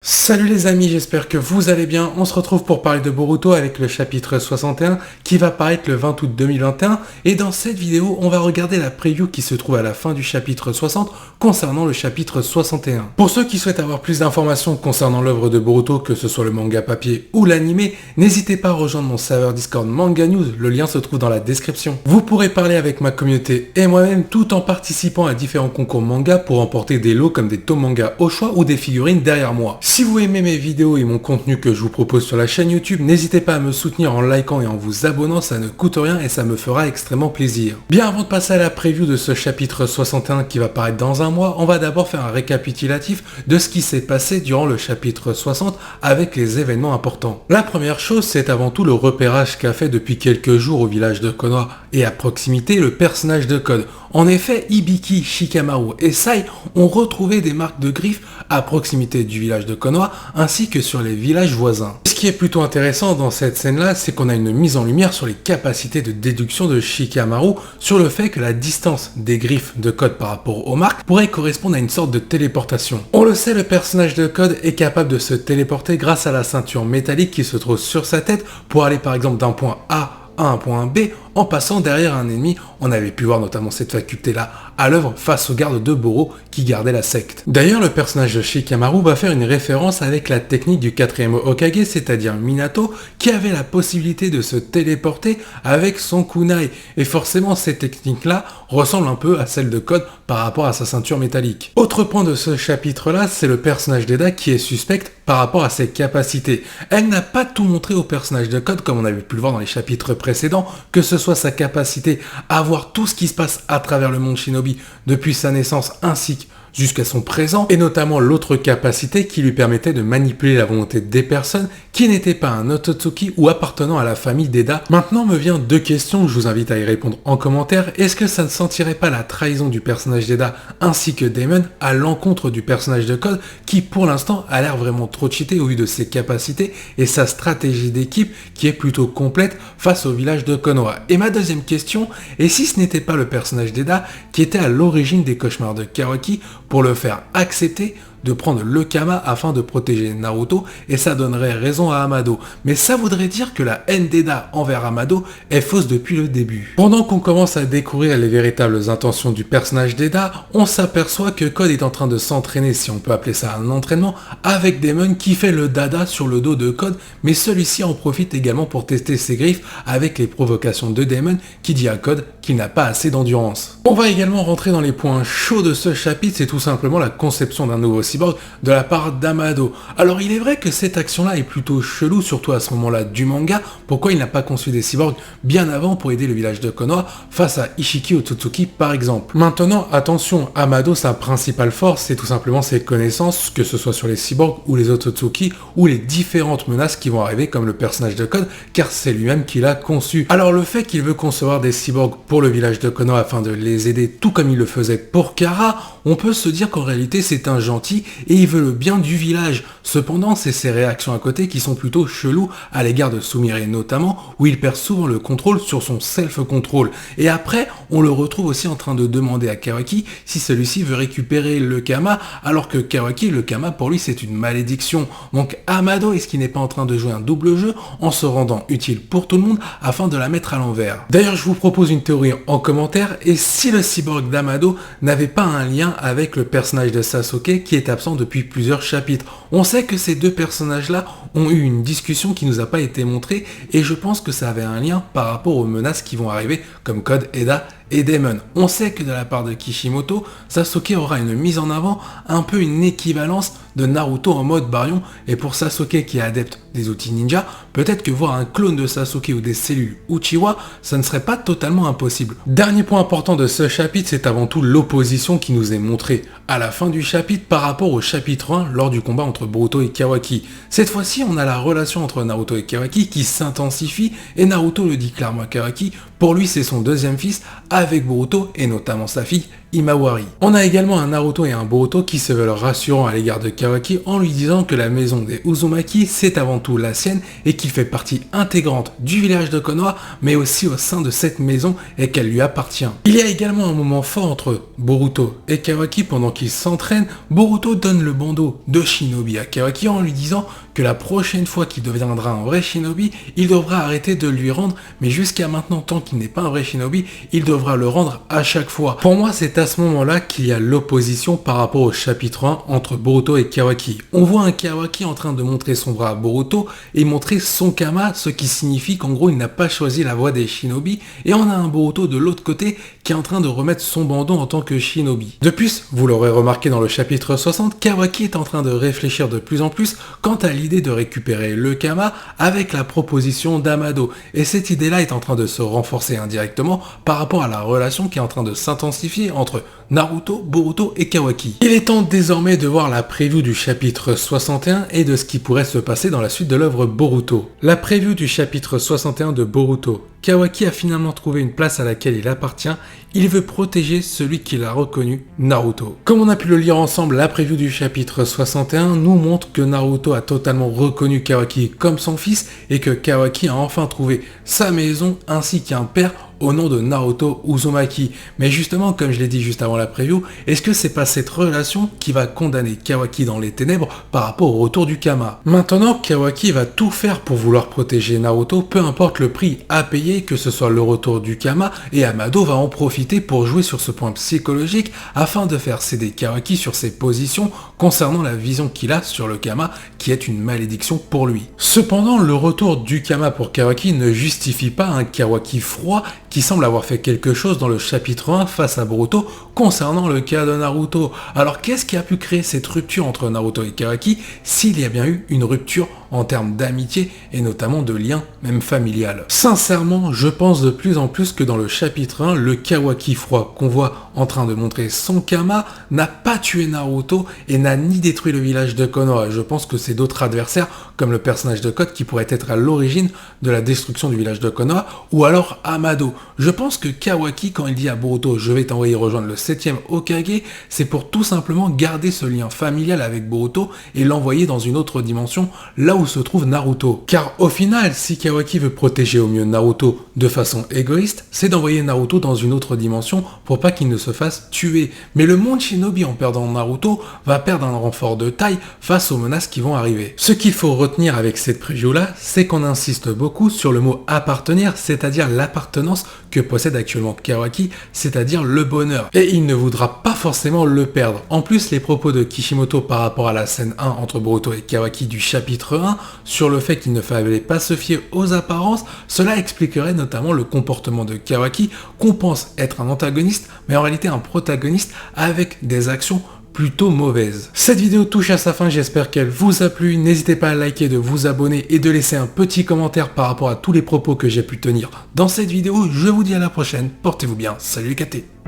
Salut les amis, j'espère que vous allez bien. On se retrouve pour parler de Boruto avec le chapitre 61 qui va paraître le 20 août 2021. Et dans cette vidéo, on va regarder la preview qui se trouve à la fin du chapitre 60 concernant le chapitre 61. Pour ceux qui souhaitent avoir plus d'informations concernant l'œuvre de Boruto, que ce soit le manga papier ou l'animé, n'hésitez pas à rejoindre mon serveur Discord Manga News, le lien se trouve dans la description. Vous pourrez parler avec ma communauté et moi-même tout en participant à différents concours manga pour remporter des lots comme des tomes manga au choix ou des figurines derrière moi. Si vous aimez mes vidéos et mon contenu que je vous propose sur la chaîne YouTube, n'hésitez pas à me soutenir en likant et en vous abonnant, ça ne coûte rien et ça me fera extrêmement plaisir. Bien avant de passer à la preview de ce chapitre 61 qui va paraître dans un mois, on va d'abord faire un récapitulatif de ce qui s'est passé durant le chapitre 60 avec les événements importants. La première chose, c'est avant tout le repérage qu'a fait depuis quelques jours au village de Konoha et à proximité le personnage de Code. En effet, Hibiki, Shikamaru et Sai ont retrouvé des marques de griffes à proximité du village de Konoha ainsi que sur les villages voisins. Ce qui est plutôt intéressant dans cette scène-là, c'est qu'on a une mise en lumière sur les capacités de déduction de Shikamaru sur le fait que la distance des griffes de Code par rapport aux marques pourrait correspondre à une sorte de téléportation. On le sait, le personnage de Code est capable de se téléporter grâce à la ceinture métallique qui se trouve sur sa tête pour aller par exemple d'un point A à un point B en passant derrière un ennemi. On avait pu voir notamment cette faculté-là à l'œuvre face aux gardes de Boro qui gardaient la secte. D'ailleurs, le personnage de Shikamaru va faire une référence avec la technique du 4e Hokage, c'est-à-dire Minato, qui avait la possibilité de se téléporter avec son kunai. Et forcément, ces techniques-là ressemblent un peu à celles de Code par rapport à sa ceinture métallique. Autre point de ce chapitre-là, c'est le personnage d'Eda qui est suspecte par rapport à ses capacités. Elle n'a pas tout montré au personnage de Code, comme on avait pu le voir dans les chapitres précédents, que ce soit sa capacité à voir tout ce qui se passe à travers le monde shinobi depuis sa naissance ainsi que jusqu'à son présent, et notamment l'autre capacité qui lui permettait de manipuler la volonté des personnes qui n'étaient pas un Otsutsuki ou appartenant à la famille d'Eda. Maintenant me vient deux questions, je vous invite à y répondre en commentaire. Est-ce que ça ne sentirait pas la trahison du personnage d'Eda ainsi que Damon à l'encontre du personnage de Code qui pour l'instant a l'air vraiment trop cheaté au vu de ses capacités et sa stratégie d'équipe qui est plutôt complète face au village de Konoha? Et ma deuxième question, et si ce n'était pas le personnage d'Eda qui était à l'origine des cauchemars de Kawaki pour le faire accepter de prendre le Kama afin de protéger Naruto, et ça donnerait raison à Amado. Mais ça voudrait dire que la haine d'Eda envers Amado est fausse depuis le début. Pendant qu'on commence à découvrir les véritables intentions du personnage d'Eda, on s'aperçoit que Code est en train de s'entraîner, si on peut appeler ça un entraînement, avec Damon qui fait le dada sur le dos de Code, mais celui-ci en profite également pour tester ses griffes avec les provocations de Damon qui dit à Code qu'il n'a pas assez d'endurance. On va également rentrer dans les points chauds de ce chapitre, c'est tout simplement la conception d'un nouveau cyborg de la part d'Amado. Alors il est vrai que cette action-là est plutôt chelou, surtout à ce moment-là du manga. Pourquoi il n'a pas conçu des cyborgs bien avant pour aider le village de Konoha face à Ishiki Otsutsuki par exemple? Maintenant, attention, Amado, sa principale force, c'est tout simplement ses connaissances, que ce soit sur les cyborgs ou les Otsutsuki, ou les différentes menaces qui vont arriver comme le personnage de Code, car c'est lui-même qui l'a conçu. Alors le fait qu'il veut concevoir des cyborgs pour le village de Konoha afin de les aider tout comme il le faisait pour Kara, on peut se dire qu'en réalité c'est un gentil et il veut le bien du village. Cependant, c'est ses réactions à côté qui sont plutôt cheloues à l'égard de Sumire notamment, où il perd souvent le contrôle sur son self-control. Et après, on le retrouve aussi en train de demander à Kawaki si celui-ci veut récupérer le Kama, alors que Kawaki, le Kama pour lui c'est une malédiction. Donc Amado, est-ce qu'il n'est pas en train de jouer un double jeu en se rendant utile pour tout le monde afin de la mettre à l'envers? D'ailleurs, je vous propose une théorie en commentaire, et si le cyborg d'Amado n'avait pas un lien avec le personnage de Sasuke qui est absent depuis plusieurs chapitres? On sait que ces deux personnages-là ont eu une discussion qui nous a pas été montrée, et je pense que ça avait un lien par rapport aux menaces qui vont arriver comme Code, Eda et Damon. On sait que de la part de Kishimoto, Sasuke aura une mise en avant, un peu une équivalence de Naruto en mode Baryon, et pour Sasuke qui est adepte des outils ninja, peut-être que voir un clone de Sasuke ou des cellules Uchiwa, ça ne serait pas totalement impossible. Dernier point important de ce chapitre, c'est avant tout l'opposition qui nous est montrée à la fin du chapitre par rapport au chapitre 1 lors du combat entre Boruto et Kawaki. Cette fois-ci, on a la relation entre Naruto et Kawaki qui s'intensifie, et Naruto le dit clairement à Kawaki, pour lui c'est son deuxième fils avec Boruto et notamment sa fille Imawari. On a également un Naruto et un Boruto qui se veulent rassurants à l'égard de Kawaki en lui disant que la maison des Uzumaki c'est avant tout la sienne et qu'il fait partie intégrante du village de Konoha mais aussi au sein de cette maison et qu'elle lui appartient. Il y a également un moment fort entre Boruto et Kawaki pendant qu'ils s'entraînent. Boruto donne le bandeau de Shinobi à Kawaki en lui disant que la prochaine fois qu'il deviendra un vrai Shinobi, il devra arrêter de lui rendre, mais jusqu'à maintenant, tant qu'il n'est pas un vrai Shinobi, il devra le rendre à chaque fois. Pour moi, c'est à ce moment-là qu'il y a l'opposition par rapport au chapitre 1 entre Boruto et Kawaki. On voit un Kawaki en train de montrer son bras à Boruto et montrer son Kama, ce qui signifie qu'en gros, il n'a pas choisi la voie des Shinobi, et on a un Boruto de l'autre côté qui est en train de remettre son bandeau en tant que Shinobi. De plus, vous l'aurez remarqué dans le chapitre 60, Kawaki est en train de réfléchir de plus en plus quant à l'idée de récupérer le Kama avec la proposition d'Amado. Et cette idée-là est en train de se renforcer indirectement par rapport à la relation qui est en train de s'intensifier entre Naruto, Boruto et Kawaki. Il est temps désormais de voir la preview du chapitre 61 et de ce qui pourrait se passer dans la suite de l'œuvre Boruto. La preview du chapitre 61 de Boruto. Kawaki a finalement trouvé une place à laquelle il appartient. Il veut protéger celui qu'il a reconnu, Naruto. Comme on a pu le lire ensemble, la preview du chapitre 61 nous montre que Naruto a totalement reconnu Kawaki comme son fils et que Kawaki a enfin trouvé sa maison ainsi qu'un père au nom de Naruto Uzumaki. Mais justement, comme je l'ai dit juste avant la preview, est-ce que c'est pas cette relation qui va condamner Kawaki dans les ténèbres par rapport au retour du Kama? Maintenant, Kawaki va tout faire pour vouloir protéger Naruto, peu importe le prix à payer, que ce soit le retour du Kama, et Amado va en profiter pour jouer sur ce point psychologique afin de faire céder Kawaki sur ses positions concernant la vision qu'il a sur le Kama, qui est une malédiction pour lui. Cependant, le retour du Kama pour Kawaki ne justifie pas un Kawaki froid qui semble avoir fait quelque chose dans le chapitre 1 face à Boruto concernant le cas de Naruto. Alors qu'est-ce qui a pu créer cette rupture entre Naruto et Kawaki s'il y a bien eu une rupture en termes d'amitié et notamment de lien même familial? Sincèrement, je pense de plus en plus que dans le chapitre 1, le Kawaki froid qu'on voit en train de montrer son Kama n'a pas tué Naruto et n'a ni détruit le village de Konoha. Je pense que c'est d'autres adversaires comme le personnage de Code qui pourrait être à l'origine de la destruction du village de Konoha ou alors Amado. Je pense que Kawaki, quand il dit à Boruto « je vais t'envoyer rejoindre le 7ème Hokage », c'est pour tout simplement garder ce lien familial avec Boruto et l'envoyer dans une autre dimension, là où se trouve Naruto. Car au final, si Kawaki veut protéger au mieux Naruto de façon égoïste, c'est d'envoyer Naruto dans une autre dimension pour pas qu'il ne se fasse tuer. Mais le monde Shinobi, en perdant Naruto, va perdre un renfort de taille face aux menaces qui vont arriver. Ce qu'il faut retenir avec cette preview-là, c'est qu'on insiste beaucoup sur le mot « appartenir », c'est-à-dire l'appartenance que possède actuellement Kawaki, c'est-à-dire le bonheur. Et il ne voudra pas forcément le perdre. En plus, les propos de Kishimoto par rapport à la scène 1 entre Boruto et Kawaki du chapitre 1, sur le fait qu'il ne fallait pas se fier aux apparences, cela expliquerait notamment le comportement de Kawaki, qu'on pense être un antagoniste, mais en réalité un protagoniste avec des actions plutôt mauvaise. Cette vidéo touche à sa fin, j'espère qu'elle vous a plu. N'hésitez pas à liker, de vous abonner et de laisser un petit commentaire par rapport à tous les propos que j'ai pu tenir dans cette vidéo. Je vous dis à la prochaine, portez-vous bien, salut les KT.